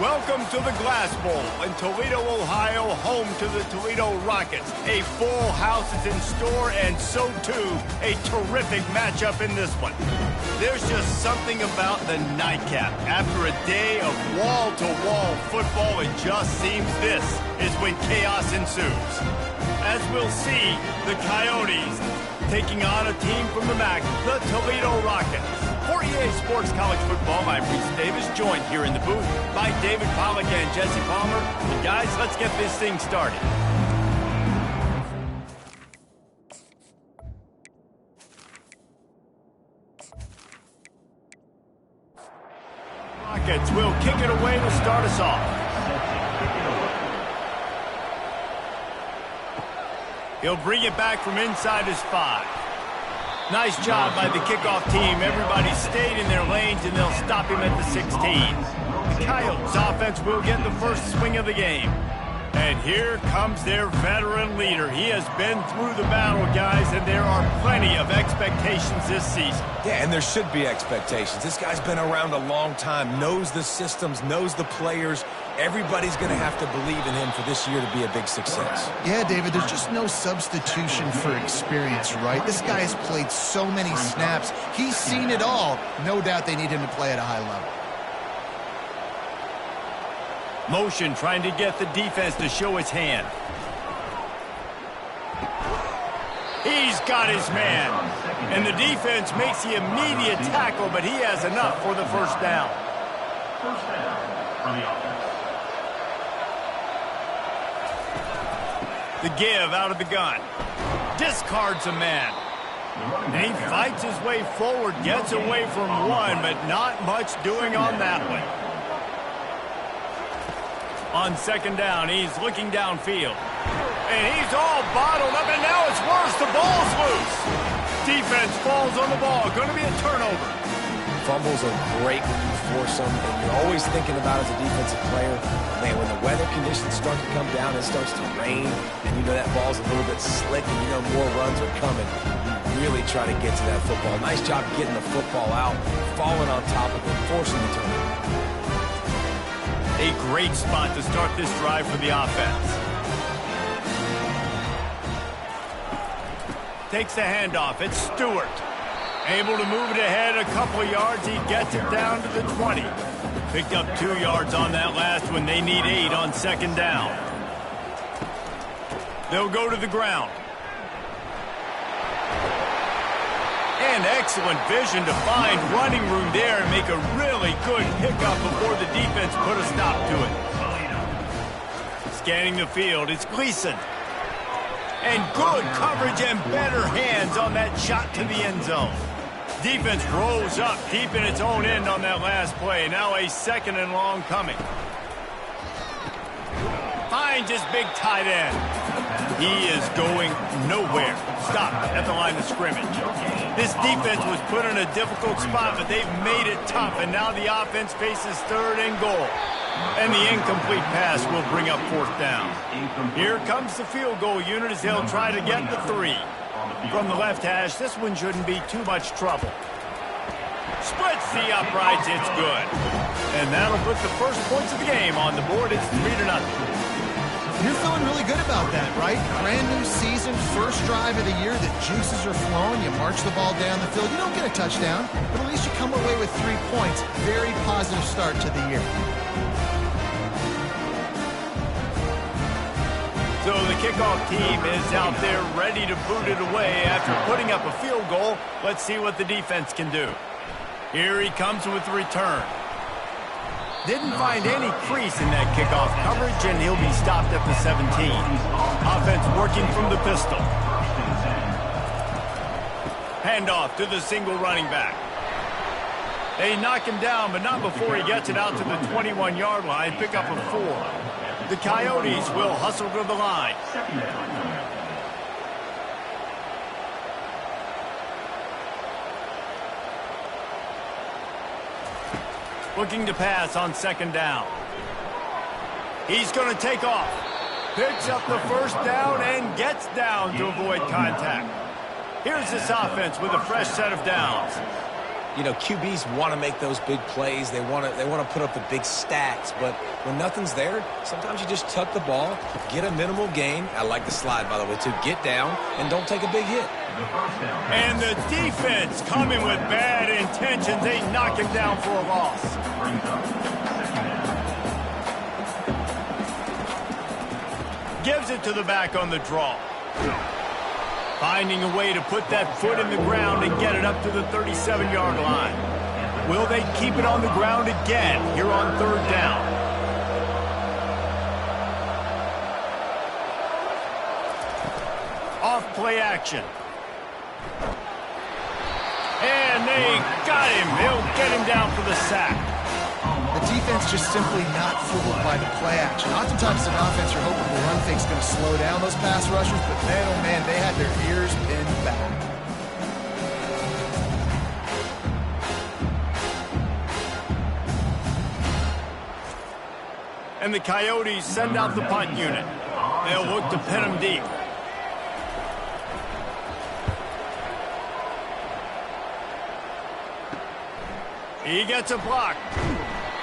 Welcome to the Glass Bowl in Toledo, Ohio, home to the Toledo Rockets. A full house is in store, and so too, a terrific matchup in this one. There's just something about the nightcap. After a day of wall-to-wall football, it just seems this is when chaos ensues. As we'll see, the Coyotes taking on a team from the MAC, the Toledo Rockets. For EA Sports College Football, I'm Reese Davis, joined here in the booth by David Pollack and Jesse Palmer. And guys, let's get this thing started. Rockets will kick it away to start us off. He'll bring it back from inside his 5. Nice job by the kickoff team. Everybody stayed in their lanes, and they'll stop him at the 16. The Coyotes offense will get the first swing of the game. And here comes their veteran leader. He has been through the battle, guys, and there are plenty of expectations this season. Yeah, and there should be expectations. This guy's been around a long time, knows the systems, knows the players. Everybody's going to have to believe in him for this year to be a big success. Yeah, David, there's just no substitution for experience, right? This guy has played so many snaps. He's seen it all. No doubt they need him to play at a high level. Motion trying to get the defense to show his hand. He's got his man. And the defense makes the immediate tackle, but he has enough for the first down. First down for the offense. The give out of the gun. Discards a man. And he fights his way forward, gets away from one, but not much doing on that one. On second down, he's looking downfield. And he's all bottled up, and now it's worse. The ball's loose. Defense falls on the ball. Going to be a turnover. Fumbles are great when you force them, and you're always thinking about as a defensive player, man, when the weather conditions start to come down, it starts to rain, and you know that ball's a little bit slick, and you know more runs are coming. You really try to get to that football. Nice job getting the football out, falling on top of it, forcing the turnover. A great spot to start this drive for the offense. Takes the handoff. It's Stewart. Able to move it ahead a couple of yards. He gets it down to the 20. Picked up 2 yards on that last one. They need 8 on second down. They'll go to the ground. And excellent vision to find running room there and make a really good pickup before the defense put a stop to it. Scanning the field, it's Gleason. And good coverage and better hands on that shot to the end zone. Defense rose up deep in its own end on that last play. Now a second and long coming. Finds his big tight end. He is going nowhere. Stop at the line of scrimmage. This defense was put in a difficult spot, but they've made it tough, and now the offense faces third and goal. And the incomplete pass will bring up fourth down. Here comes the field goal unit as they'll try to get the 3. From the left hash, this one shouldn't be too much trouble. Splits the uprights, it's good. And that'll put the first points of the game on the board. It's 3-0. You're feeling really good about that, right? Brand new season, first drive of the year, the juices are flowing, you march the ball down the field. You don't get a touchdown, but at least you come away with 3 points. Very positive start to the year. So the kickoff team is out there ready to boot it away after putting up a field goal. Let's see what the defense can do. Here he comes with the return. Didn't find any crease in that kickoff coverage, and he'll be stopped at the 17. Offense working from the pistol. Handoff to the single running back. They knock him down, but not before he gets it out to the 21-yard line. Pick up a 4. The Coyotes will hustle to the line. Looking to pass on second down. He's going to take off. Picks up the first down and gets down to avoid contact. Here's this offense with a fresh set of downs. You know, QBs want to make those big plays. They want to put up the big stats. But when nothing's there, sometimes you just tuck the ball, get a minimal gain. I like the slide, by the way, to get down and don't take a big hit. And the defense coming with bad intentions. They knock him down for a loss. Gives it to the back on the draw. Finding a way to put that foot in the ground and get it up to the 37-yard line. Will they keep it on the ground again here on third down? Off play action. And they got him. He'll get him down for the sack. The defense just simply not fooled by the play action. Oftentimes, an offense, you're hoping the run fake's going to slow down those pass rushers, but man, oh man, they had their ears pinned back. And the Coyotes send out the punt unit. They'll look to pin him deep. He gets a block.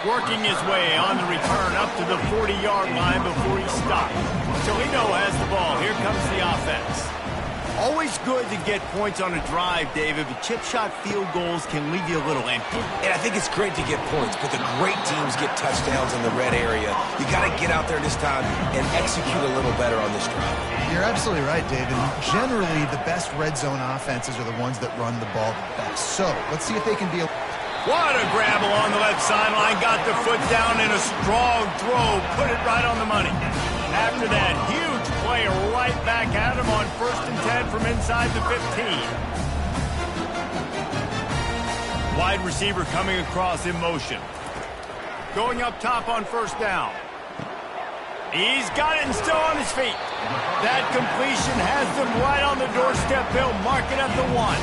Working his way on the return up to the 40-yard line before he stops. Toledo has the ball. Here comes the offense. Always good to get points on a drive, David, but chip shot field goals can leave you a little empty. And I think it's great to get points, but the great teams get touchdowns in the red area. You got to get out there this time and execute a little better on this drive. You're absolutely right, David. Generally, the best red zone offenses are the ones that run the ball the best. So let's see if they can be What a grab along the left sideline. Got the foot down in a strong throw. Put it right on the money. After that huge play, right back at him on 1st and 10 from inside the 15. Wide receiver coming across in motion. Going up top on 1st down. He's got it and still on his feet. That completion has them right on the doorstep. They'll mark it at the 1.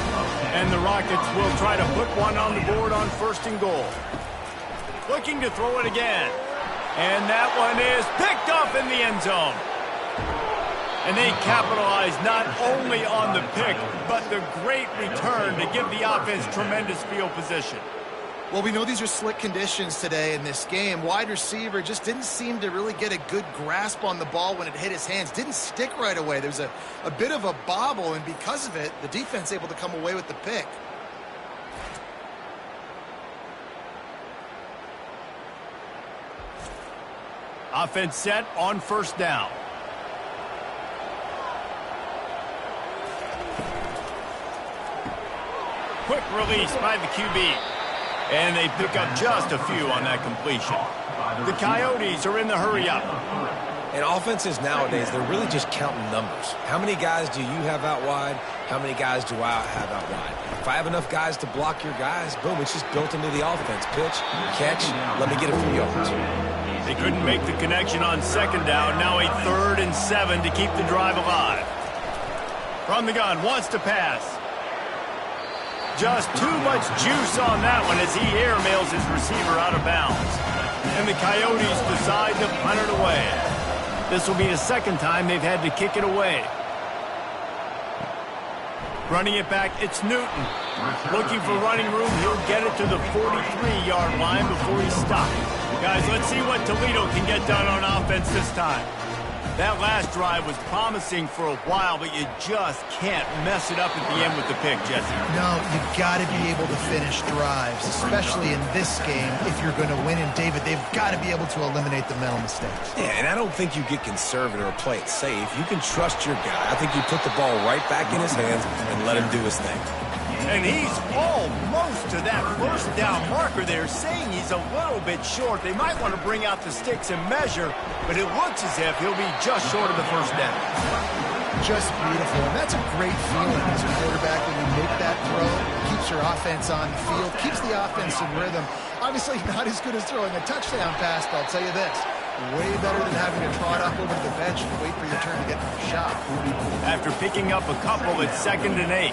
And the Rockets will try to put one on the board on 1st and goal. Looking to throw it again. And that one is picked off in the end zone. And they capitalize not only on the pick, but the great return to give the offense tremendous field position. Well, we know these are slick conditions today in this game. Wide receiver just didn't seem to really get a good grasp on the ball when it hit his hands. Didn't stick right away. There was a bit of a bobble, and because of it, the defense able to come away with the pick. Offense set on 1st down. Quick release by the QB. And they pick up just a few on that completion. The Coyotes are in the hurry-up. And offenses nowadays, they're really just counting numbers. How many guys do you have out wide? How many guys do I have out wide? If I have enough guys to block your guys, boom, it's just built into the offense. Pitch, catch, let me get a few yards. They couldn't make the connection on 2nd down. Now a 3rd and 7 to keep the drive alive. From the gun, wants to pass. Just too much juice on that one as he airmails his receiver out of bounds. And the Coyotes decide to punt it away. This will be the 2nd time they've had to kick it away. Running it back, it's Newton. Looking for running room, he'll get it to the 43-yard line before he stops. Guys, let's see what Toledo can get done on offense this time. That last drive was promising for a while, but you just can't mess it up at the end with the pick, Jesse. No, you've got to be able to finish drives, especially in this game. If you're going to win, and David, they've got to be able to eliminate the mental mistakes. Yeah, and I don't think you get conservative or play it safe. You can trust your guy. I think you put the ball right back in his hands and let him do his thing. And he's almost to that 1st down marker there, saying he's a little bit short. They might want to bring out the sticks and measure, but it looks as if he'll be just short of the 1st down. Just beautiful. And that's a great feeling as a quarterback when you make that throw. Keeps your offense on the field, keeps the offense in rhythm. Obviously not as good as throwing a touchdown pass, but I'll tell you this. Way better than having to trot up over to the bench and wait for your turn to get the shot. After picking up a couple at 2nd and 8.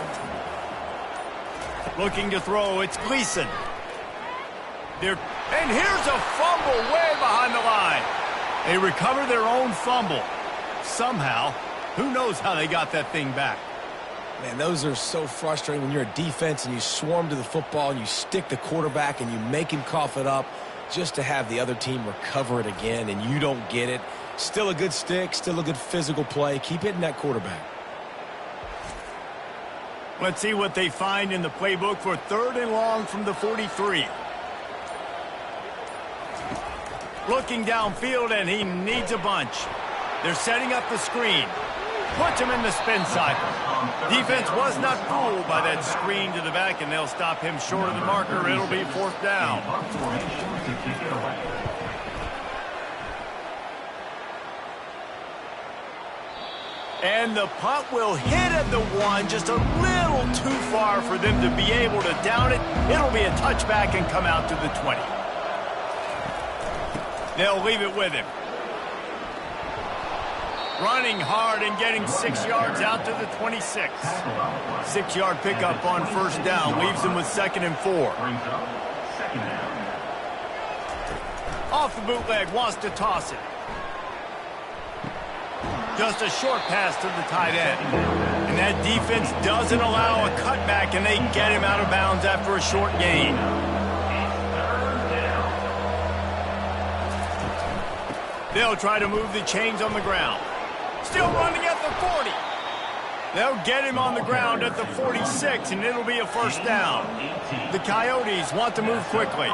Looking to throw, it's Gleason. And here's a fumble way behind the line. They recover their own fumble. Somehow, who knows how they got that thing back. Man, those are so frustrating when you're a defense and you swarm to the football and you stick the quarterback and you make him cough it up just to have the other team recover it again and you don't get it. Still a good stick, still a good physical play. Keep hitting that quarterback. Let's see what they find in the playbook for 3rd and long from the 43. Looking downfield, and he needs a bunch. They're setting up the screen. Puts him in the spin cycle. Defense was not fooled by that screen to the back, and they'll stop him short of the marker. It'll be 4th down. And the punt will hit at the 1, just a little too far for them to be able to down it. It'll be a touchback and come out to the 20. They'll leave it with him. Running hard and getting 6 yards out to the 26. 6-yard pickup on 1st down. Leaves him with 2nd and 4. Off the bootleg, wants to toss it. Just a short pass to the tight end. And that defense doesn't allow a cutback, and they get him out of bounds after a short gain. They'll try to move the chains on the ground. Still running at the 40. They'll get him on the ground at the 46, and it'll be a 1st down. The Coyotes want to move quickly.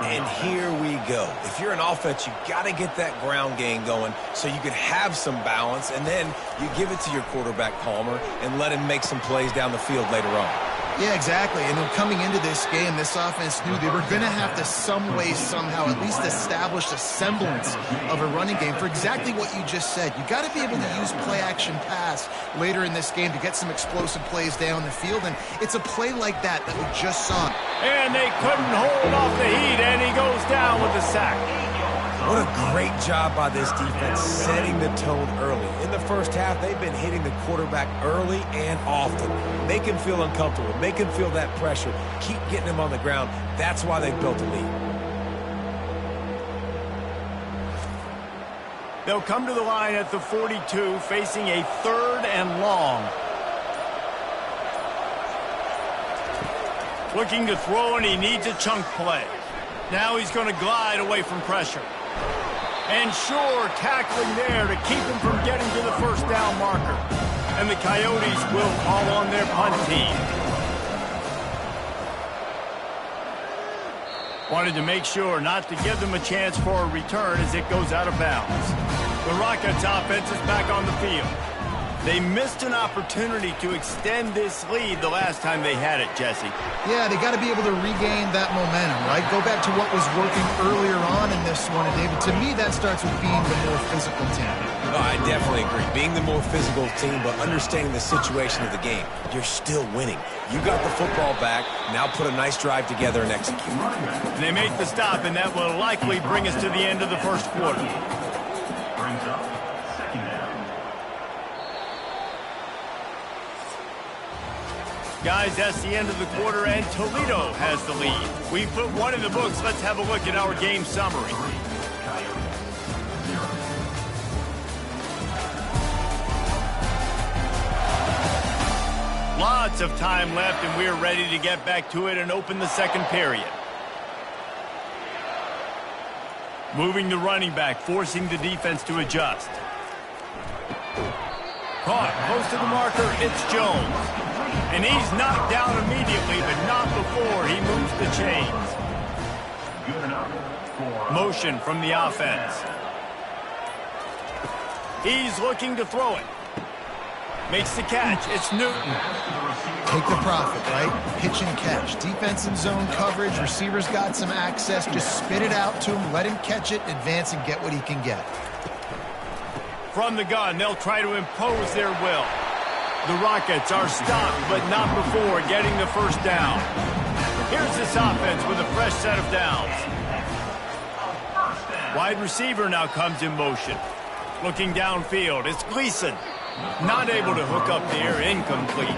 And here we go. If you're an offense, you got to get that ground game going so you can have some balance, and then you give it to your quarterback, Palmer, and let him make some plays down the field later on. Yeah, exactly. And then coming into this game, this offense knew they were going to have to some way, somehow, at least establish a semblance of a running game for exactly what you just said. You got to be able to use play-action pass later in this game to get some explosive plays down the field, and it's a play like that that we just saw. And they couldn't hold off the heat, and he goes down with a sack. What a great job by this defense setting the tone early. In the first half, they've been hitting the quarterback early and often. Make him feel uncomfortable. Make him feel that pressure. Keep getting him on the ground. That's why they've built a lead. They'll come to the line at the 42, facing a 3rd and long. Looking to throw, and he needs a chunk play. Now he's going to glide away from pressure. And sure, tackling there to keep him from getting to the 1st down marker. And the Coyotes will call on their punt team. Wanted to make sure not to give them a chance for a return as it goes out of bounds. The Rockets offense is back on the field. They missed an opportunity to extend this lead the last time they had it, Jesse. Yeah, they got to be able to regain that momentum, right? Go back to what was working earlier on in this one, and David, to me, that starts with being the more physical team. No, I definitely agree. Being the more physical team, but understanding the situation of the game. You're still winning. You got the football back. Now put a nice drive together and execute. And they make the stop, and that will likely bring us to the end of the 1st quarter. Brings up 2nd down. Guys, that's the end of the quarter, and Toledo has the lead. We put one in the books. Let's have a look at our game summary. Lots of time left, and we're ready to get back to it and open the 2nd period. Moving the running back, forcing the defense to adjust. Caught close to the marker, it's Jones. And he's knocked down immediately, but not before he moves the chains. Motion from the offense. He's looking to throw it. Makes the catch. It's Newton. Take the profit, right? Pitch and catch. Defense in zone coverage. Receivers got some access. Just spit it out to him. Let him catch it, advance, and get what he can get. From the gun, they'll try to impose their will. The Rockets are stopped, but not before getting the 1st down. Here's this offense with a fresh set of downs. Wide receiver now comes in motion. Looking downfield, it's Gleason. Not able to hook up there, incomplete.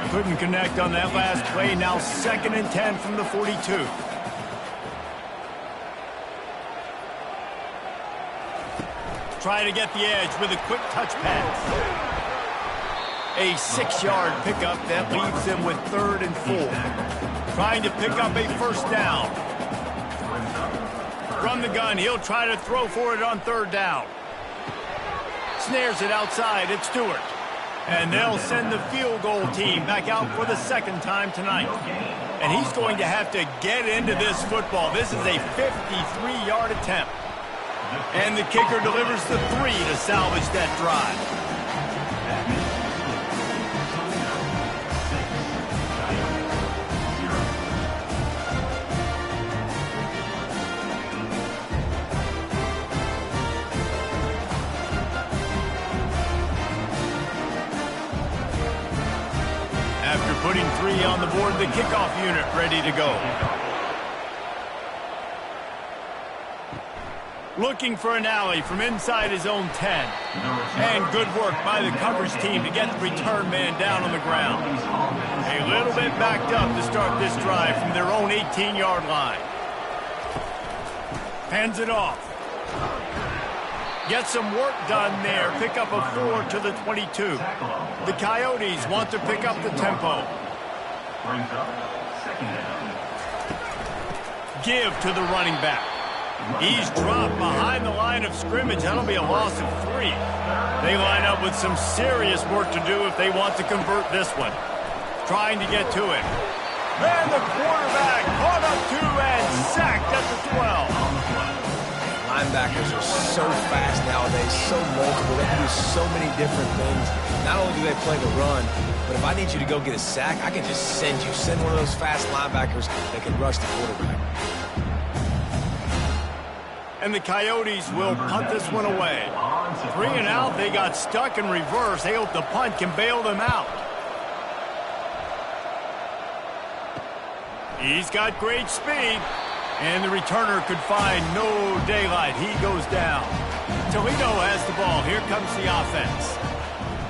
Couldn't connect on that last play, now 2nd and 10 from the 42. Try to get the edge with a quick touch pass. A 6-yard pickup that leaves them with 3rd and 4. Trying to pick up a first down. From the gun, he'll try to throw for it on 3rd down. Snares it outside. It's Stewart. And they'll send the field goal team back out for the 2nd time tonight. And he's going to have to get into this football. This is a 53-yard attempt. And the kicker delivers the 3 to salvage that drive. After putting 3 on the board, the kickoff unit ready to go. Looking for an alley from inside his own 10. And good work by the coverage team to get the return man down on the ground. A little bit backed up to start this drive from their own 18-yard line. Hands it off. Get some work done there. Pick up a 4 to the 22. The Coyotes want to pick up the tempo. Give to the running back. He's dropped behind the line of scrimmage. That'll be a loss of 3. They line up with some serious work to do if they want to convert this one. Trying to get to it. And the quarterback caught up to and sacked at the 12. Linebackers are so fast nowadays, so multiple. They can do so many different things. Not only do they play the run, but if I need you to go get a sack, I can just send one of those fast linebackers that can rush the quarterback. And the Coyotes will punt this one away. 3 and out, they got stuck in reverse. They hope the punt can bail them out. He's got great speed. And the returner could find no daylight. He goes down. Toledo has the ball. Here comes the offense.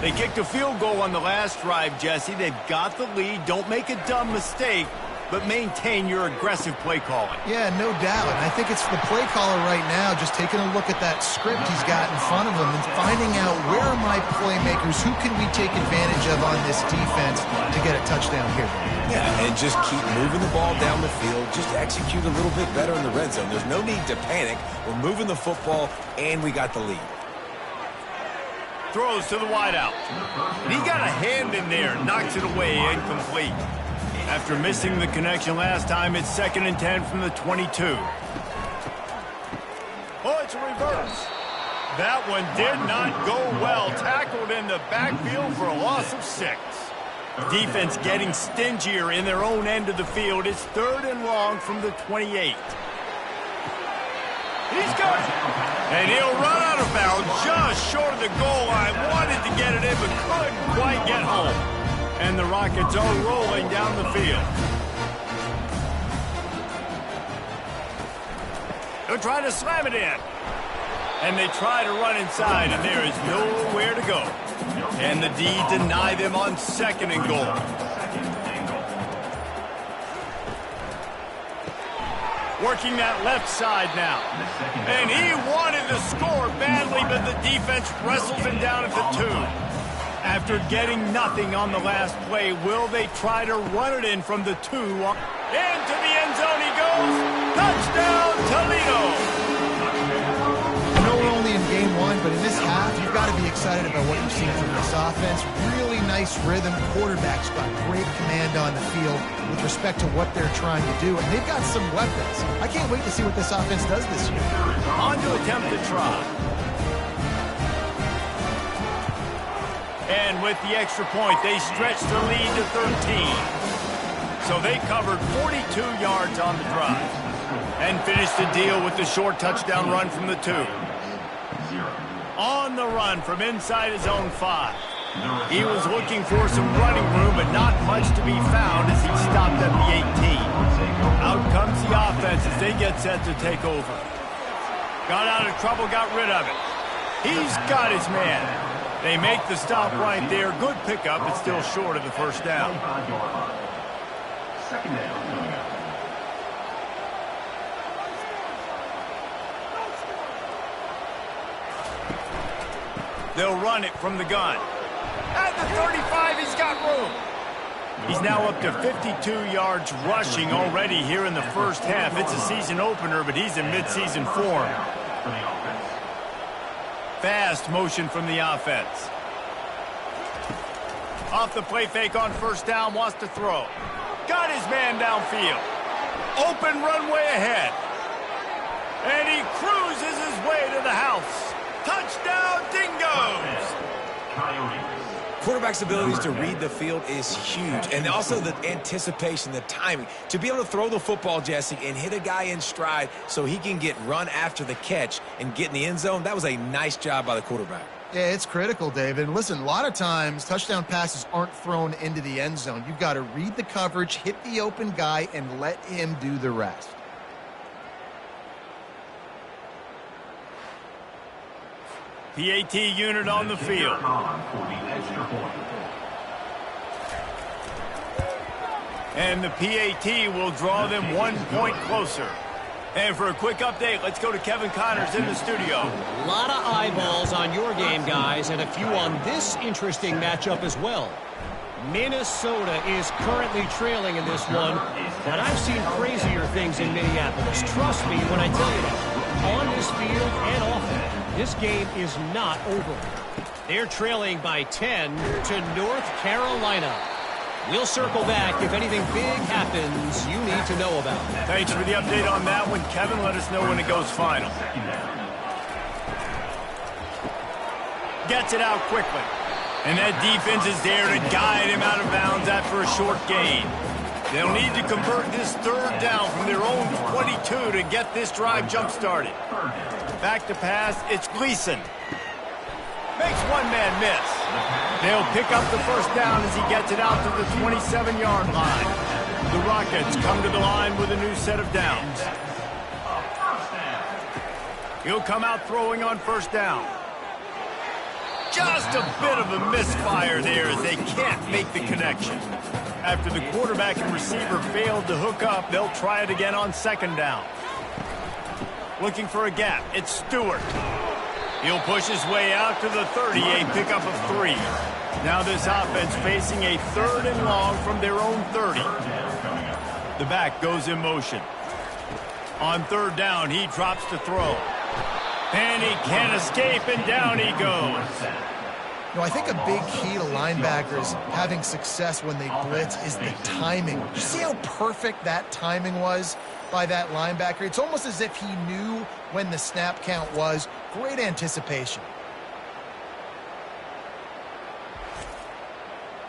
They kicked a field goal on the last drive, Jesse. They've got the lead. Don't make a dumb mistake, but maintain your aggressive play calling. Yeah, no doubt. And I think it's the play caller right now just taking a look at that script he's got in front of him and finding out where are my playmakers, who can we take advantage of on this defense to get a touchdown here. Yeah, and just keep moving the ball down the field. Just execute a little bit better in the red zone. There's no need to panic. We're moving the football, and we got the lead. Throws to the wideout. And he got a hand in there, knocks it away, incomplete. After missing the connection last time, it's 2nd and 10 from the 22. Oh, it's a reverse. That one did not go well. Tackled in the backfield for a loss of 6. Defense getting stingier in their own end of the field. It's 3rd and long from the 28. He's got it. And he'll run out of bounds just short of the goal line. Wanted to get it in, but couldn't quite get home. And the Rockets are rolling down the field. They'll try to slam it in. And they try to run inside, and there is nowhere to go. And the D deny them on 2nd and goal. Working that left side now. And he wanted to score badly, but the defense wrestles him down at the 2. After getting nothing on the last play, will they try to run it in from the 2? Into the end zone he goes. Touchdown, Toledo. I know we're only in game 1, but in this half, you've got to be excited about what you've seen from this offense. Really nice rhythm. Quarterback's got great command on the field with respect to what they're trying to do. And they've got some weapons. I can't wait to see what this offense does this year. On to attempt the try. And with the extra point, they stretch the lead to 13. So they covered 42 yards on the drive and finished the deal with the short touchdown run from the 2. On the run from inside his own 5. He was looking for some running room, but not much to be found as he stopped at the 18. Out comes the offense as they get set to take over. Got out of trouble, got rid of it. He's got his man. They make the stop right there. Good pickup, but still short of the first down. 2nd down. They'll run it from the gun. At the 35, he's got room. He's now up to 52 yards rushing already here in the first half. It's a season opener, but he's in midseason form. Fast motion from the offense. Off the play fake on first down, wants to throw. Got his man downfield. Open runway ahead. And he cruises his way to the house. Touchdown, Dingoes! Quarterback's abilities to read the field is huge, and also the anticipation, the timing. To be able to throw the football, Jesse, and hit a guy in stride so he can get run after the catch and get in the end zone, that was a nice job by the quarterback. Yeah, it's critical, David. Listen, a lot of times touchdown passes aren't thrown into the end zone. You've got to read the coverage, hit the open guy, and let him do the rest. PAT unit on the field. And the PAT will draw them 1 point closer. And for a quick update, let's go to Kevin Connors in the studio. A lot of eyeballs on your game, guys, and a few on this interesting matchup as well. Minnesota is currently trailing in this one, but I've seen crazier things in Minneapolis. Trust me when I tell you that. On this field and off it, this game is not over. They're trailing by 10 to North Carolina. We'll circle back if anything big happens you need to know about. Thanks for the update on that one, Kevin. Let us know when it goes final. Gets it out quickly. And that defense is there to guide him out of bounds after a short gain. They'll need to convert this third down from their own 22 to get this drive jump-started. Back to pass, it's Gleason. Makes one man miss. They'll pick up the first down as he gets it out to the 27-yard line. The Rockets come to the line with a new set of downs. He'll come out throwing on first down. Just a bit of a misfire there as they can't make the connection. After the quarterback and receiver failed to hook up, they'll try it again on second down. Looking for a gap, it's Stewart. He'll push his way out to the 30, a pickup of 3. Now this offense facing a third and long from their own 30. The back goes in motion. On third down, he drops to throw. And he can't escape, and down he goes. You know, I think a big key to linebackers having success when they blitz is the timing. You see how perfect that timing was by that linebacker? It's almost as if he knew when the snap count was. Great anticipation.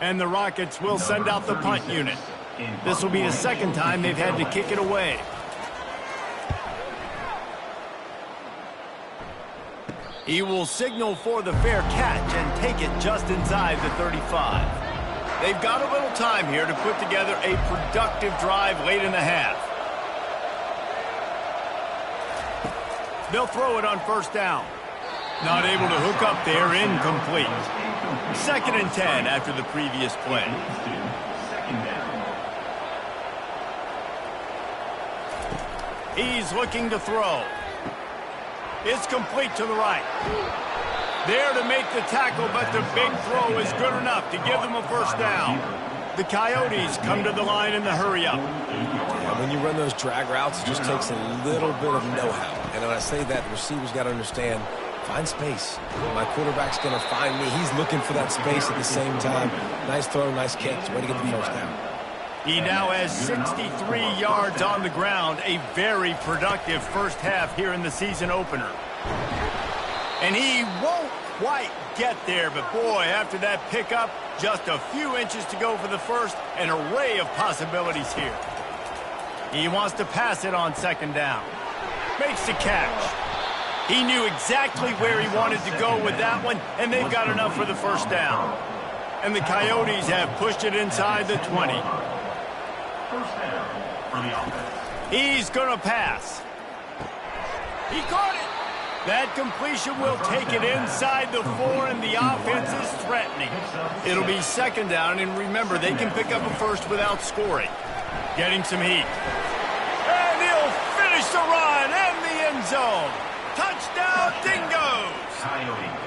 And the Rockets will send out the punt unit. This will be the second time they've had to kick it away. He will signal for the fair catch and take it just inside the 35. They've got a little time here to put together a productive drive late in the half. They'll throw it on first down. Not able to hook up there, incomplete. 2nd and 10 after the previous play. He's looking to throw. It's complete to the right. There to make the tackle, but the big throw is good enough to give them a first down. The Coyotes come to the line in the hurry-up. Yeah, when you run those drag routes, it just takes a little bit of know-how. And when I say that, the receivers got to understand, find space. My quarterback's going to find me. He's looking for that space at the same time. Nice throw, nice catch. Way to get the first down. He now has 63 yards on the ground, a very productive first half here in the season opener. And he won't quite get there, but boy, after that pickup, just a few inches to go for the first, an array of possibilities here. He wants to pass it on second down. Makes the catch. He knew exactly where he wanted to go with that one, and they've got enough for the first down. And the Coyotes have pushed it inside the 20. First down for the offense. He's going to pass. He caught it. That completion will take it inside the 4, and the offense is threatening. It'll be second down, and remember, they can pick up a first without scoring. Getting some heat. And he'll finish the run in the end zone. Touchdown, Dingoes! Coyotes.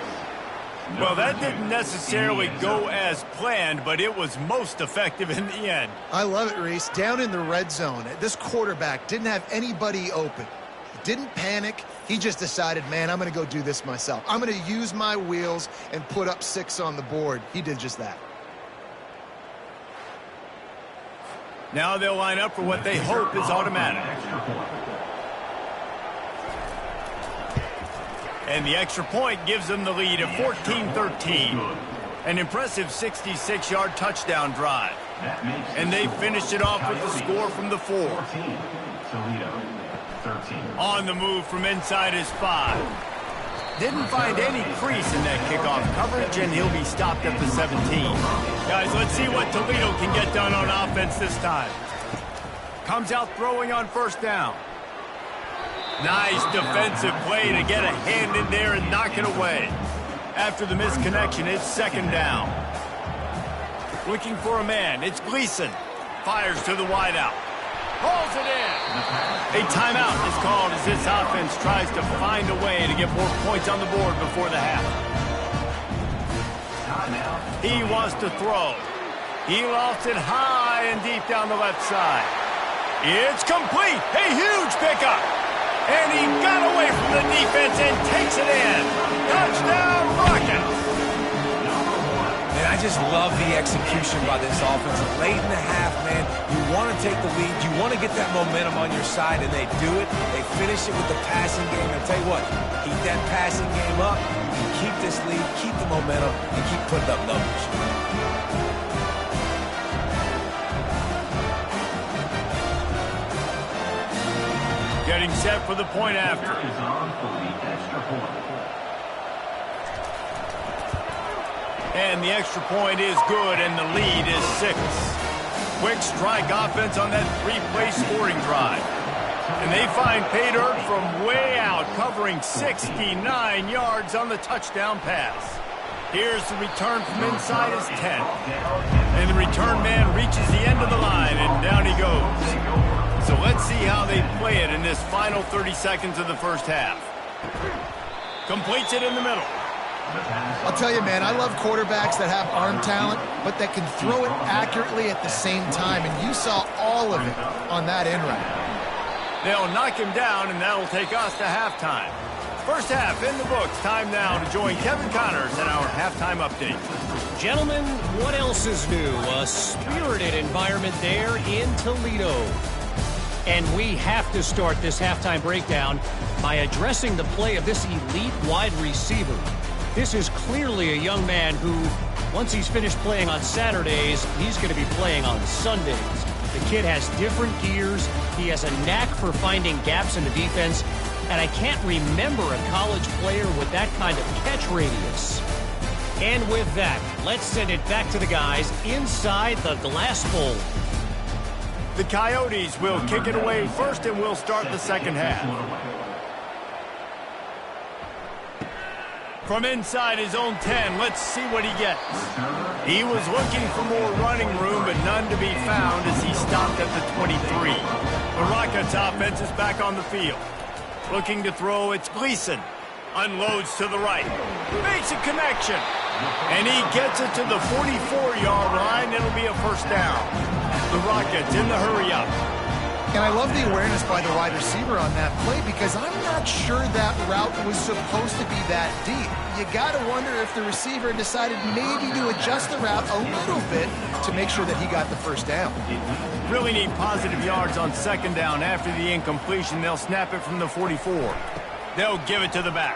Well, that didn't necessarily go as planned, but it was most effective in the end. I love it, Reese. Down in the red zone, this quarterback didn't have anybody open. He didn't panic. He just decided, man, I'm going to go do this myself. I'm going to use my wheels and put up 6 on the board. He did just that. Now they'll line up for what they hope is automatic. And the extra point gives them the lead of 14-13. An impressive 66-yard touchdown drive. And they finished it off with the score from the 4. Toledo, 13. On the move from inside his 5. Didn't find any crease in that kickoff coverage, and he'll be stopped at the 17. Guys, let's see what Toledo can get done on offense this time. Comes out throwing on first down. Nice defensive play to get a hand in there and knock it away. After the misconnection, it's second down. Looking for a man. It's Gleason. Fires to the wideout. Hauls it in. A timeout is called as this offense tries to find a way to get more points on the board before the half. He wants to throw. He lofts it high and deep down the left side. It's complete. A huge pickup. And he got away from the defense and takes it in. Touchdown, Rockets. Man, I just love the execution by this offense. Late in the half, man, you want to take the lead. You want to get that momentum on your side, and they do it. They finish it with the passing game. I'll tell you what, keep that passing game up. You can keep this lead, keep the momentum, and keep putting up numbers. Getting set for the point after. Is on for the extra point. And the extra point is good, and the lead is 6. Quick strike offense on that 3-play scoring drive. And they find pay dirt from way out, covering 69 yards on the touchdown pass. Here's the return from inside his 10. And the return man reaches the end of the line, and down he goes. So let's see how they play it in this final 30 seconds of the first half. Completes it in the middle. I'll tell you, man, I love quarterbacks that have arm talent, but that can throw it accurately at the same time. And you saw all of it on that in route. They'll knock him down, and that'll take us to halftime. First half in the books. Time now to join Kevin Connors in our halftime update. Gentlemen, what else is new? A spirited environment there in Toledo. And we have to start this halftime breakdown by addressing the play of this elite wide receiver. This is clearly a young man who, once he's finished playing on Saturdays, he's going to be playing on Sundays. The kid has different gears. He has a knack for finding gaps in the defense. And I can't remember a college player with that kind of catch radius. And with that, let's send it back to the guys inside the glass bowl. The Coyotes will kick it away first, and we'll start the second half. From inside his own 10, let's see what he gets. He was looking for more running room, but none to be found as he stopped at the 23. The Rockets offense is back on the field. Looking to throw, it's Gleason. Unloads to the right. Makes a connection. And he gets it to the 44-yard line. It'll be a first down. The Rockets in the hurry-up. And I love the awareness by the wide receiver on that play because I'm not sure that route was supposed to be that deep. You got to wonder if the receiver decided maybe to adjust the route a little bit to make sure that he got the first down. Really need positive yards on second down. After the incompletion, they'll snap it from the 44. They'll give it to the back.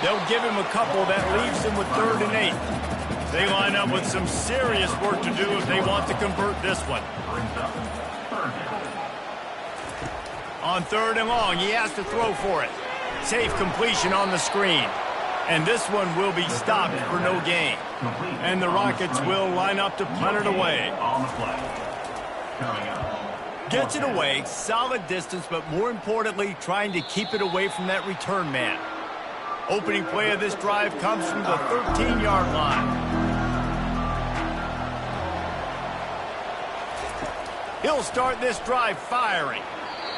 They'll give him a couple that leaves him with 3rd and 8. They line up with some serious work to do if they want to convert this one. On 3rd and long, he has to throw for it. Safe completion on the screen. And this one will be stopped for no gain. And the Rockets will line up to punt it away. Gets it away, solid distance, but more importantly, trying to keep it away from that return man. Opening play of this drive comes from the 13-yard line. He'll start this drive firing.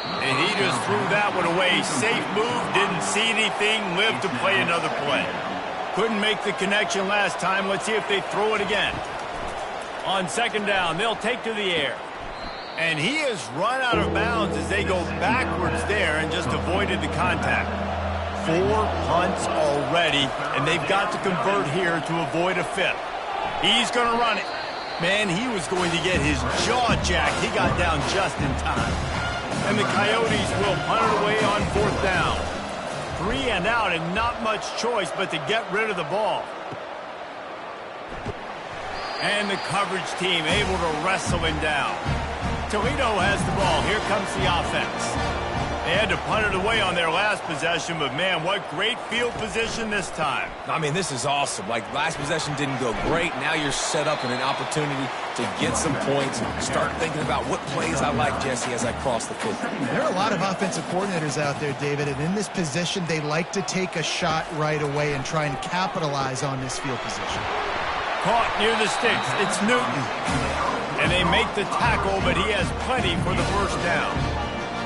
And he just threw that one away. Safe move, didn't see anything, lived to play another play. Couldn't make the connection last time. Let's see if they throw it again. On second down, they'll take to the air. And he has run out of bounds as they go backwards there and just avoided the contact. 4 punts already, and they've got to convert here to avoid a fifth. He's going to run it. Man, he was going to get his jaw jacked. He got down just in time. And the Coyotes will punt it away on fourth down. 3 and out, and not much choice but to get rid of the ball. And the coverage team able to wrestle him down. Toledo has the ball. Here comes the offense. They had to punt it away on their last possession, but man, what great field position this time. I mean, this is awesome. Like, last possession didn't go great. Now you're set up in an opportunity to get some points. Start thinking about what plays I like, Jesse, as I cross the field. There are a lot of offensive coordinators out there, David, and in this position, they like to take a shot right away and try and capitalize on this field position. Caught near the sticks. It's Newton. And they make the tackle, but he has plenty for the first down.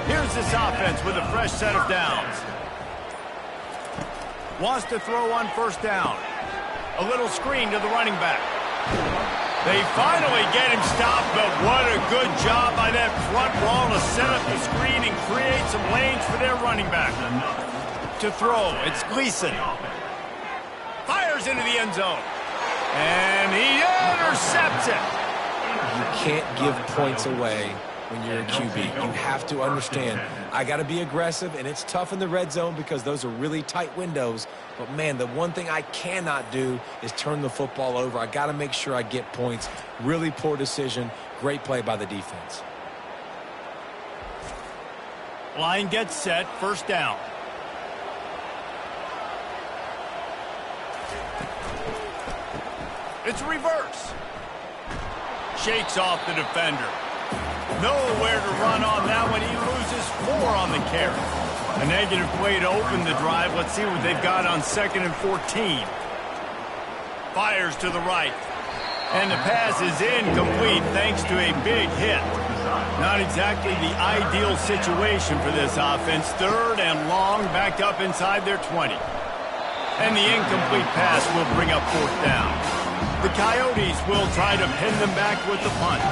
Here's this offense with a fresh set of downs. Wants to throw on first down. A little screen to the running back. They finally get him stopped, but what a good job by that front wall to set up the screen and create some lanes for their running back. To throw, it's Gleason. Fires into the end zone. And he intercepts it. You can't give points away when you're a QB. You have to understand, I got to be aggressive, and it's tough in the red zone because those are really tight windows. But, man, the one thing I cannot do is turn the football over. I got to make sure I get points. Really poor decision. Great play by the defense. Line gets set. First down. It's reverse. Shakes off the defender. Nowhere to run on that one. He loses 4 on the carry. A negative play to open the drive. Let's see what they've got on 2nd and 14. Fires to the right. And the pass is incomplete thanks to a big hit. Not exactly the ideal situation for this offense. 3rd and long, back up inside their 20. And the incomplete pass will bring up 4th down. The Coyotes will try to pin them back with the punt.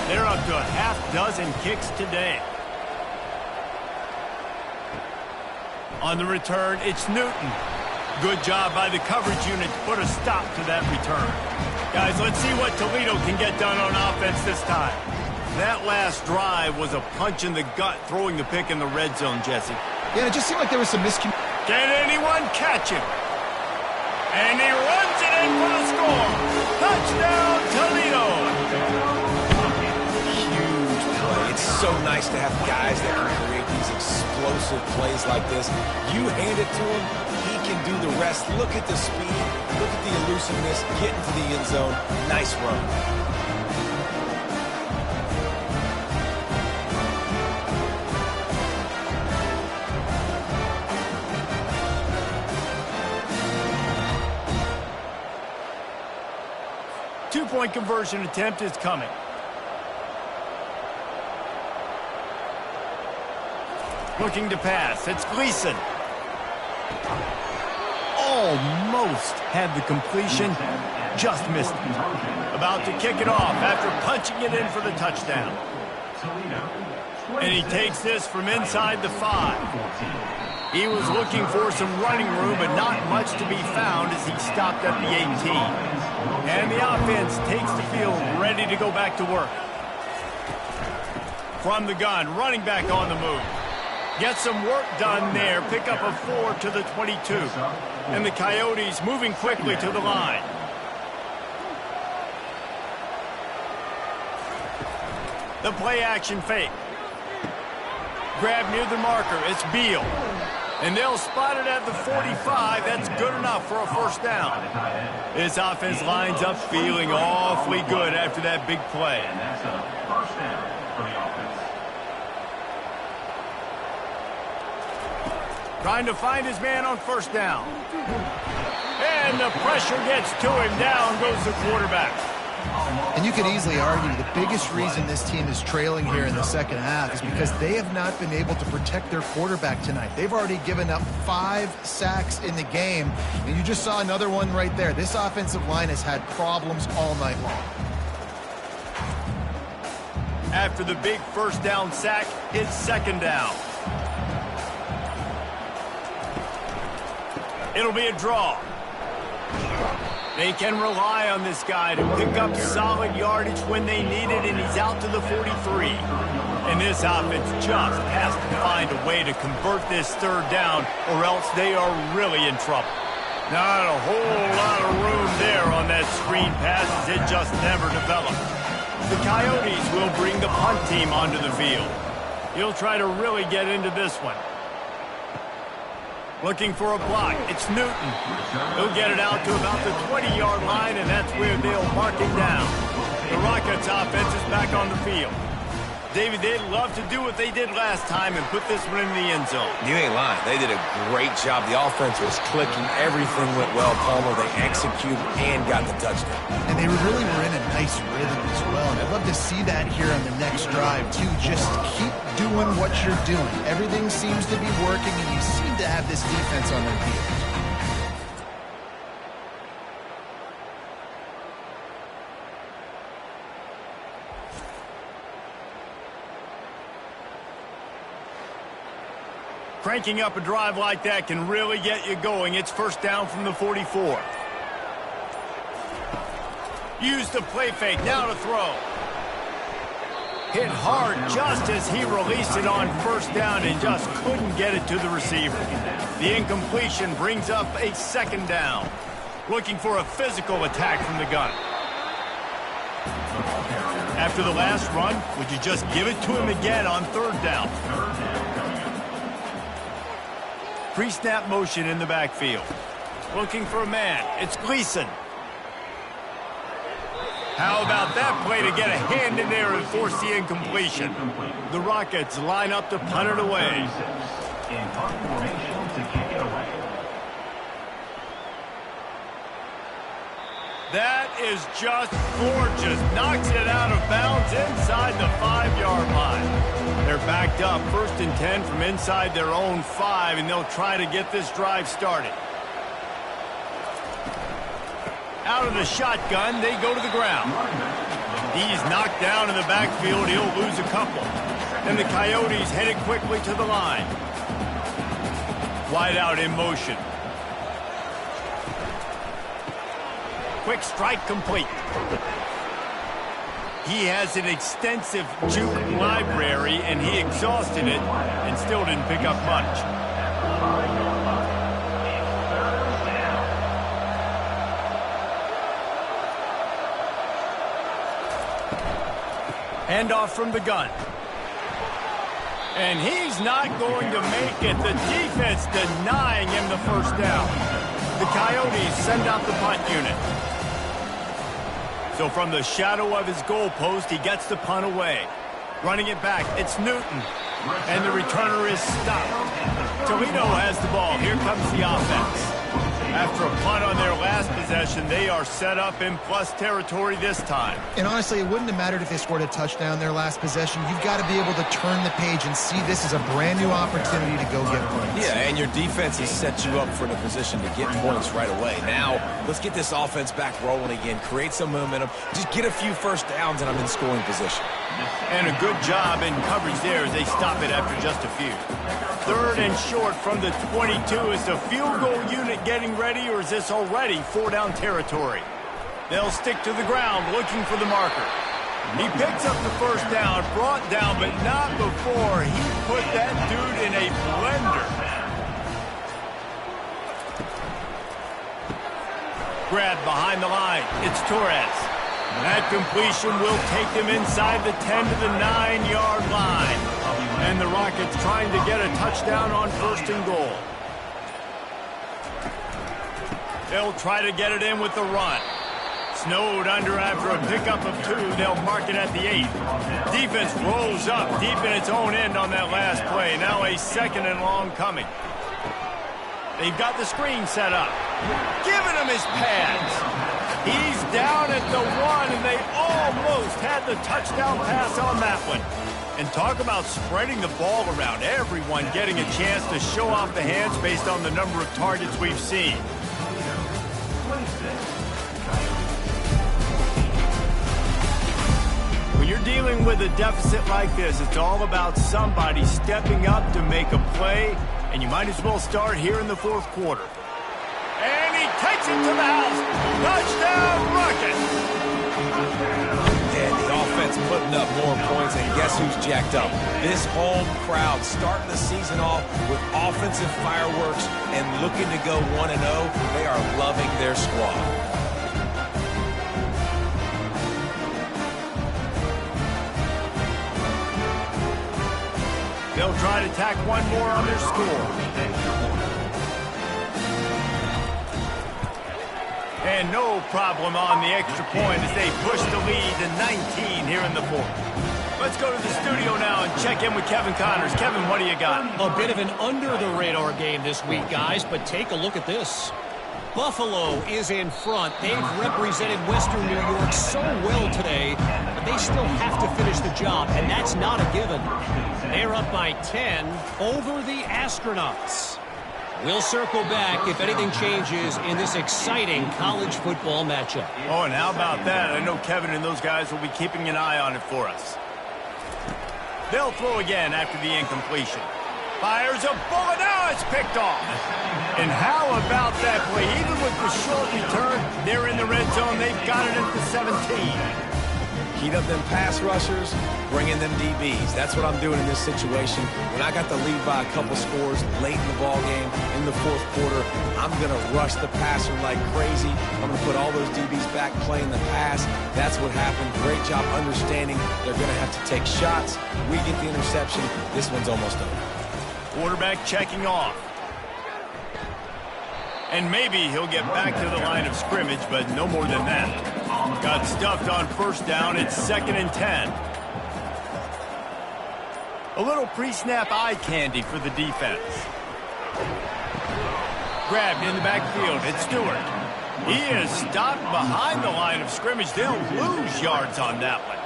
They're up to a half-dozen kicks today. On the return, it's Newton. Good job by the coverage unit to put a stop to that return. Guys, let's see what Toledo can get done on offense this time. That last drive was a punch in the gut, throwing the pick in the red zone, Jesse. Yeah, it just seemed like there was some miscommunication. Can anyone catch him? And he runs it in for the score. Touchdown, Toledo. Huge play. It's so nice to have guys that can create these explosive plays like this. You hand it to him, he can do the rest. Look at the speed. Look at the elusiveness. Get into the end zone. Nice run. 2-point conversion attempt is coming. Looking to pass. It's Gleason. Almost had the completion. Just missed it. About to kick it off after punching it in for the touchdown. And he takes this from inside the 5. He was looking for some running room, but not much to be found as he stopped at the 18. And the offense takes the field, ready to go back to work. From the gun, running back on the move. Get some work done there. Pick up a 4 to the 22. And the Coyotes moving quickly to the line. The play action fake. Grab near the marker. It's Beal. And they'll spot it at the 45. That's good enough for a first down. This offense lines up feeling awfully good after that big play. And that's a first down for the offense. Trying to find his man on first down. And the pressure gets to him. Down goes the quarterback. And you could easily argue the biggest reason this team is trailing here in the second half is because they have not been able to protect their quarterback tonight. They've already given up 5 sacks in the game, and you just saw another one right there. This offensive line has had problems all night long. After the big first down sack, it's second down. It'll be a draw. They can rely on this guy to pick up solid yardage when they need it, and he's out to the 43. And this offense just has to find a way to convert this third down, or else they are really in trouble. Not a whole lot of room there on that screen pass, as it just never developed. The Coyotes will bring the punt team onto the field. He'll try to really get into this one. Looking for a block. It's Newton. He'll get it out to about the 20-yard line, and that's where they'll mark it down. The Rockets offense is back on the field. David, they'd love to do what they did last time and put this one in the end zone. You ain't lying. They did a great job. The offense was clicking. Everything went well, Palmer. They executed and got the touchdown. And they really were in a nice rhythm as well. And I'd love to see that here on the next drive, too. Just keep doing what you're doing. Everything seems to be working, and you seem to have this defense on their heels. Cranking up a drive like that can really get you going. It's first down from the 44. Use the play fake. Now to throw. Hit hard just as he released it on first down and just couldn't get it to the receiver. The incompletion brings up a second down. Looking for a physical attack from the gun. After the last run, would you just give it to him again on third down? Pre-snap motion in the backfield. Looking for a man. It's Gleason. How about that play to get a hand in there and force the incompletion? The Rockets line up to punt it away. In punt formation to kick it away. That is just gorgeous. Knocks it out of bounds inside the 5-yard line. They're backed up, 1st and 10 from inside their own 5, and they'll try to get this drive started. Out of the shotgun, they go to the ground. He's knocked down in the backfield. He'll lose a couple. And the Coyotes headed quickly to the line. Wide out in motion. Quick strike complete. He has an extensive juke library, and he exhausted it and still didn't pick up much. Handoff from the gun. And he's not going to make it. The defense denying him the first down. The Coyotes send out the punt unit. So from the shadow of his goalpost, he gets the punt away. Running it back, it's Newton. And the returner is stopped. Toledo has the ball. Here comes the offense. After a punt on their last possession, they are set up in plus territory this time. And honestly, it wouldn't have mattered if they scored a touchdown their last possession. You've got to be able to turn the page and see this as a brand new opportunity to go get points. Yeah, and your defense has set you up for the position to get points right away. Now, let's get this offense back rolling again. Create some momentum. Just get a few first downs, and I'm in scoring position. And a good job in coverage there as they stop it after just a few. 3rd and short from the 22. Is the field goal unit getting ready, or is this already 4-down territory? They'll stick to the ground looking for the marker. He picks up the first down, brought down, but not before he put that dude in a blender. Grabbed behind the line. It's Torres. That completion will take them inside the 10 to the 9-yard line. And the Rockets trying to get a touchdown on 1st and goal. They'll try to get it in with the run. Snowed under after a pickup of 2. They'll mark it at the 8. Defense rolls up deep in its own end on that last play. Now a 2nd and long coming. They've got the screen set up. Giving him his pads. He's down at the 1, and they almost had the touchdown pass on that one. And talk about spreading the ball around. Everyone getting a chance to show off the hands based on the number of targets we've seen. When you're dealing with a deficit like this, it's all about somebody stepping up to make a play, and you might as well start here in the fourth quarter. And he takes it to the house. Touchdown, Rocket! And the offense putting up more points, and guess who's jacked up? This home crowd starting the season off with offensive fireworks and looking to go 1-0. They are loving their squad. They'll try to tack one more on their score. And no problem on the extra point as they push the lead to 19 here in the fourth. Let's go to the studio now and check in with Kevin Connors. Kevin, what do you got? A bit of an under-the-radar game this week, guys, but take a look at this. Buffalo is in front. They've represented Western New York so well today, but they still have to finish the job, and that's not a given. They're up by 10 over the Astronauts. We'll circle back if anything changes in this exciting college football matchup. Oh, and how about that? I know Kevin and those guys will be keeping an eye on it for us. They'll throw again after the incompletion. Fires a bullet. Now it's picked off. And how about that play? Even with the short return, they're in the red zone. They've got it at the 17. Heat up them pass rushers, bring in them DBs. That's what I'm doing in this situation. When I got the lead by a couple scores late in the ball game, in the fourth quarter, I'm going to rush the passer like crazy. I'm going to put all those DBs back playing the pass. That's what happened. Great job understanding they're going to have to take shots. We get the interception. This one's almost over. Quarterback checking off. And maybe he'll get back to the line of scrimmage, but no more than that. Got stuffed on first down. It's 2nd and 10. A little pre-snap eye candy for the defense. Grabbed in the backfield. It's Stewart. He is stopped behind the line of scrimmage. They'll lose yards on that one.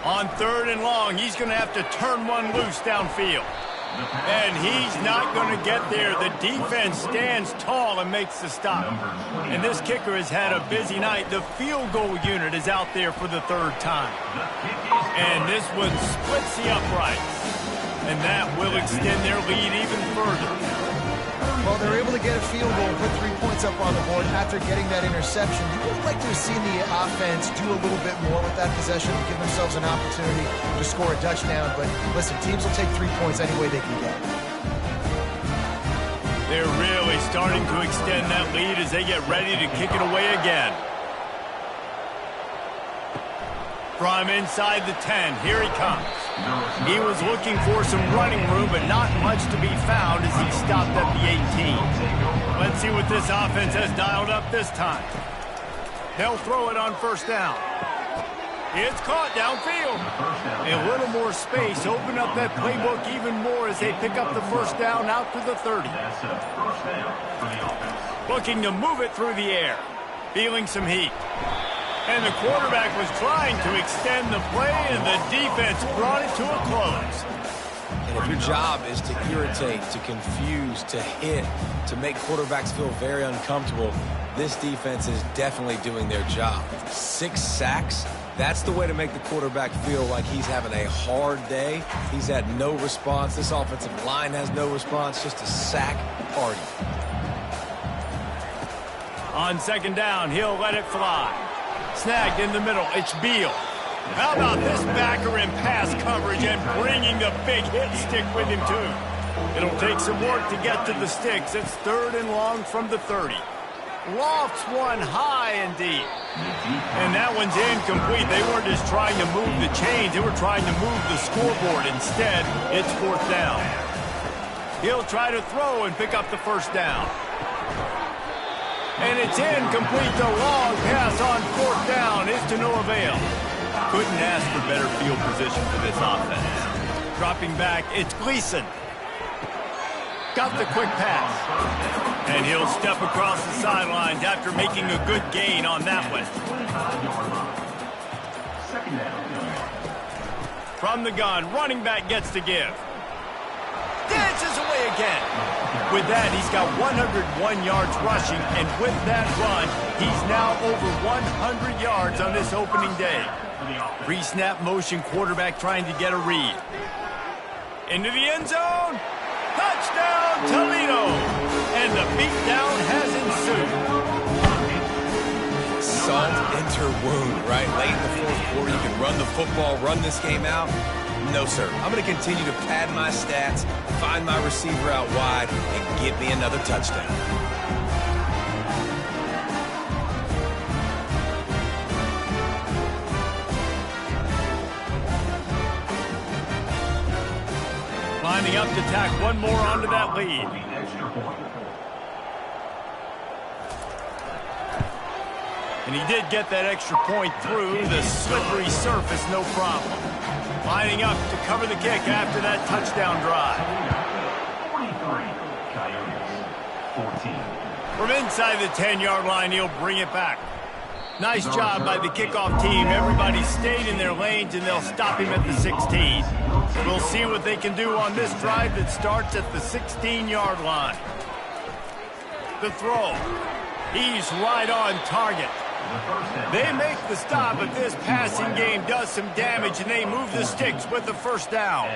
On 3rd and long, he's going to have to turn one loose downfield. And he's not going to get there. The defense stands tall and makes the stop. And this kicker has had a busy night. The field goal unit is out there for the 3rd time. And this one splits the uprights. And that will extend their lead even further. Well, they're able to get a field goal and put 3 points up on the board after getting that interception. You would like to have seen the offense do a little bit more with that possession, give themselves an opportunity to score a touchdown. But listen, teams will take 3 points any way they can get. They're really starting to extend that lead as they get ready to kick it away again. From inside the 10, here he comes. He was looking for some running room, but not much to be found as he stopped at the 18. Let's see what this offense has dialed up this time. They'll throw it on first down. It's caught downfield. A little more space. Open up that playbook even more as they pick up the first down out to the 30. Looking to move it through the air. Feeling some heat. And the quarterback was trying to extend the play, and the defense brought it to a close. And if your job is to irritate, to confuse, to hit, to make quarterbacks feel very uncomfortable, this defense is definitely doing their job. 6 sacks, that's the way to make the quarterback feel like he's having a hard day. He's had no response. This offensive line has no response, just a sack party. On 2nd down, he'll let it fly. Snagged in the middle, it's Beal. How about this backer in pass coverage and bringing the big hit stick with him, too? It'll take some work to get to the sticks. It's 3rd and long from the 30. Lofts one high and deep. And that one's incomplete. They weren't just trying to move the chains. They were trying to move the scoreboard. Instead, it's 4th down. He'll try to throw and pick up the first down. And it's incomplete. The long pass on 4th down is to no avail. Couldn't ask for better field position for this offense. Dropping back, it's Gleason. Got the quick pass. And he'll step across the sidelines after making a good gain on that one. From the gun, running back gets to give. Dances away again. With that, he's got 101 yards rushing, and with that run, he's now over 100 yards on this opening day. Pre-snap motion quarterback trying to get a read. Into the end zone. Touchdown, Toledo. And the beatdown has ensued. Salt enter wound, right? Late in the fourth quarter, you can run the football, run this game out. No, sir. I'm going to continue to pad my stats, find my receiver out wide, and get me another touchdown. Lining up to tack one more onto that lead. And he did get that extra point through the slippery surface, no problem. Lining up to cover the kick after that touchdown drive. 14. From inside the 10-yard line, he'll bring it back. Nice job by the kickoff team. Everybody stayed in their lanes, and they'll stop him at the 16. We'll see what they can do on this drive that starts at the 16-yard line. The throw. He's right on target. They make the stop, but this passing game does some damage, and they move the sticks with the first down.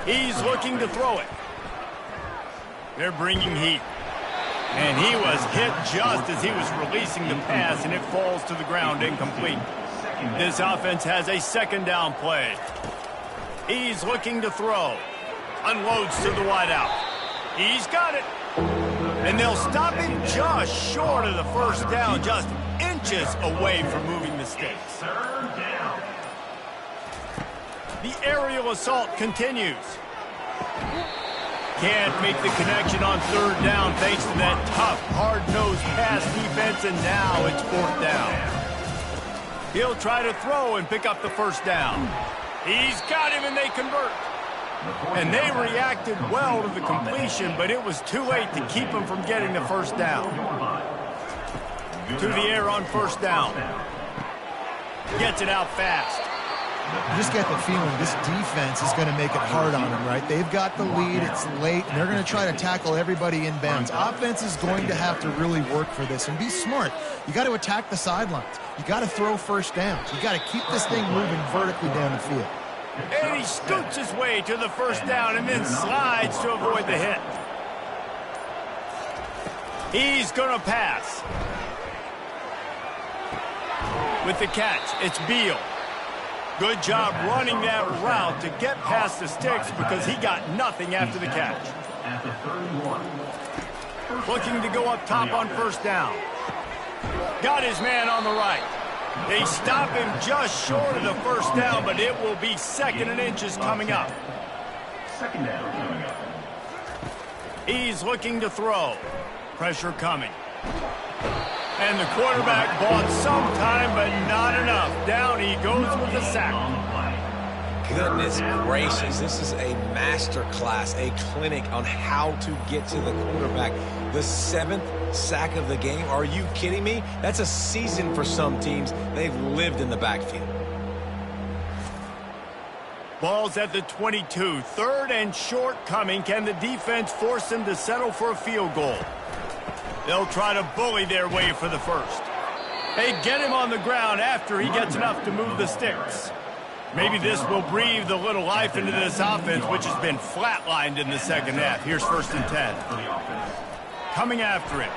He's looking to throw it. They're bringing heat. And he was hit just as he was releasing the pass, and it falls to the ground incomplete. This offense has a second down play. He's looking to throw. Unloads to the wideout. He's got it. And they'll stop him just short of the first down, just inches away from moving the sticks. The aerial assault continues. Can't make the connection on third down thanks to that tough, hard-nosed pass defense, and now it's fourth down. He'll try to throw and pick up the first down. He's got him, and they convert. And they reacted well to the completion, but it was too late to keep him from getting the first down. To the air on first down. Gets it out fast. You just get the feeling this defense is going to make it hard on them, right? They've got the lead, it's late, and they're going to try to tackle everybody in bounds. Offense is going to have to really work for this and be smart. You got to attack the sidelines. You got to throw first downs. You got to keep this thing moving vertically down the field. And he scoots his way to the first down and then slides to avoid the hit. He's going to pass. With the catch, it's Beal. Good job running that route to get past the sticks because he got nothing after the catch. Looking to go up top on first down. Got his man on the right. They stop him just short of the first down, but it will be second and inches coming up. Second down coming up. He's looking to throw. Pressure coming. And the quarterback bought some time, but not enough. Down he goes with the sack. Goodness gracious, this is a master class, a clinic on how to get to the quarterback. The 7th sack of the game. Are you kidding me? That's a season for some teams. They've lived in the backfield. Ball's at the 22. Third and short coming. Can the defense force them to settle for a field goal? They'll try to bully their way for the first. They get him on the ground after he gets enough to move the sticks. Maybe this will breathe a little life into this offense, which has been flatlined in the second half. Here's first and 10. Coming after him.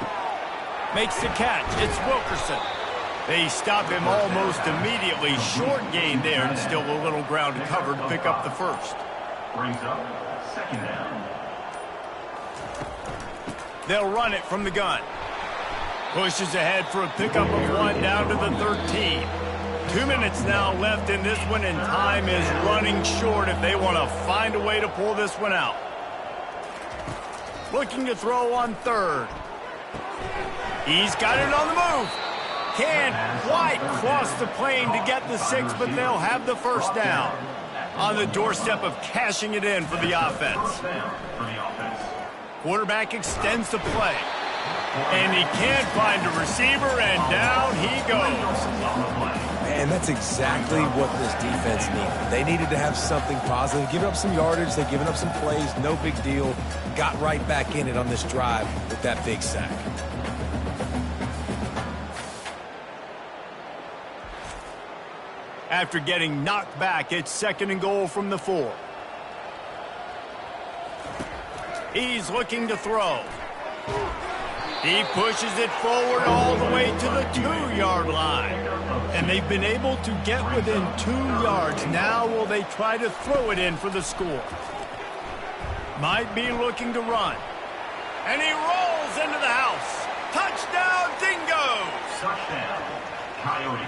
Makes the catch. It's Wilkerson. They stop him almost immediately. Short gain there, and still a little ground to cover to pick up the first. Brings up second down. They'll run it from the gun. Pushes ahead for a pickup of one down to the 13. 2 minutes now left in this one, and time is running short if they want to find a way to pull this one out. Looking to throw on third. He's got it on the move. Can't quite cross the plane to get the 6, but they'll have the first down. On the doorstep of cashing it in for the offense. Quarterback extends the play. And he can't find a receiver, and down he goes. And that's exactly what this defense needed. They needed to have something positive. Give up some yardage. They've given up some plays. No big deal. Got right back in it on this drive with that big sack. After getting knocked back, it's 2nd and goal from the 4. He's looking to throw. He pushes it forward all the way to the 2-yard line. And they've been able to get within 2 yards. Now will they try to throw it in for the score? Might be looking to run. And he rolls into the house. Touchdown, Dingoes! Touchdown.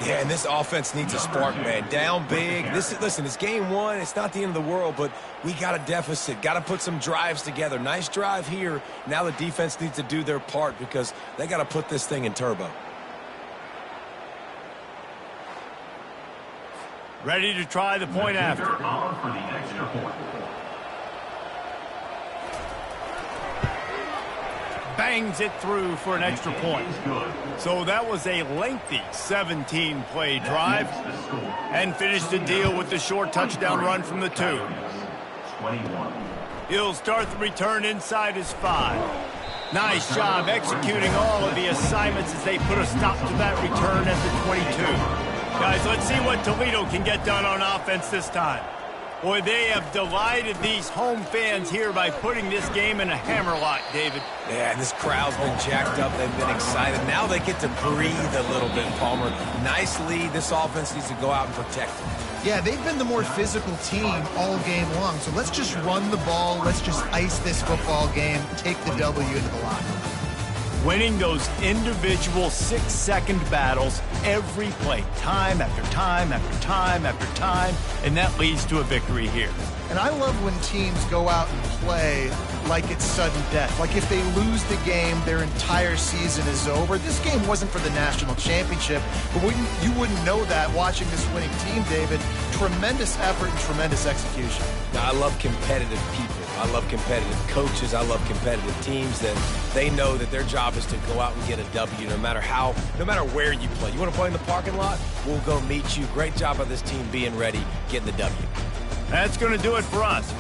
Yeah, and this offense needs a spark, man. Down big. Listen, it's game 1. It's not the end of the world, but we got a deficit. Got to put some drives together. Nice drive here. Now the defense needs to do their part because they got to put this thing in turbo. Ready to try the point after. On for the extra point. Bangs it through for an extra point. So that was a lengthy 17-play drive and finished the deal with the short touchdown run from the 2. 21. He'll start the return inside his 5. Nice job executing all of the assignments as they put a stop to that return at the 22. Guys, let's see what Toledo can get done on offense this time. Boy, they have delighted these home fans here by putting this game in a hammerlock, David. Yeah, this crowd's been jacked up. They've been excited. Now they get to breathe a little bit, Palmer. Nice lead. This offense needs to go out and protect it. Yeah, they've been the more physical team all game long. So let's just run the ball. Let's just ice this football game. Take the W into the locker room. Winning those individual 6-second battles every play, time after time after time after time, and that leads to a victory here. And I love when teams go out and play like it's sudden death. Like if they lose the game, their entire season is over. This game wasn't for the national championship, but you wouldn't know that watching this winning team, David. Tremendous effort and tremendous execution. Now, I love competitive people. I love competitive coaches. I love competitive teams that they know that their job is to go out and get a W no matter where you play. You want to play in the parking lot? We'll go meet you. Great job by this team being ready, getting the W. That's going to do it for us.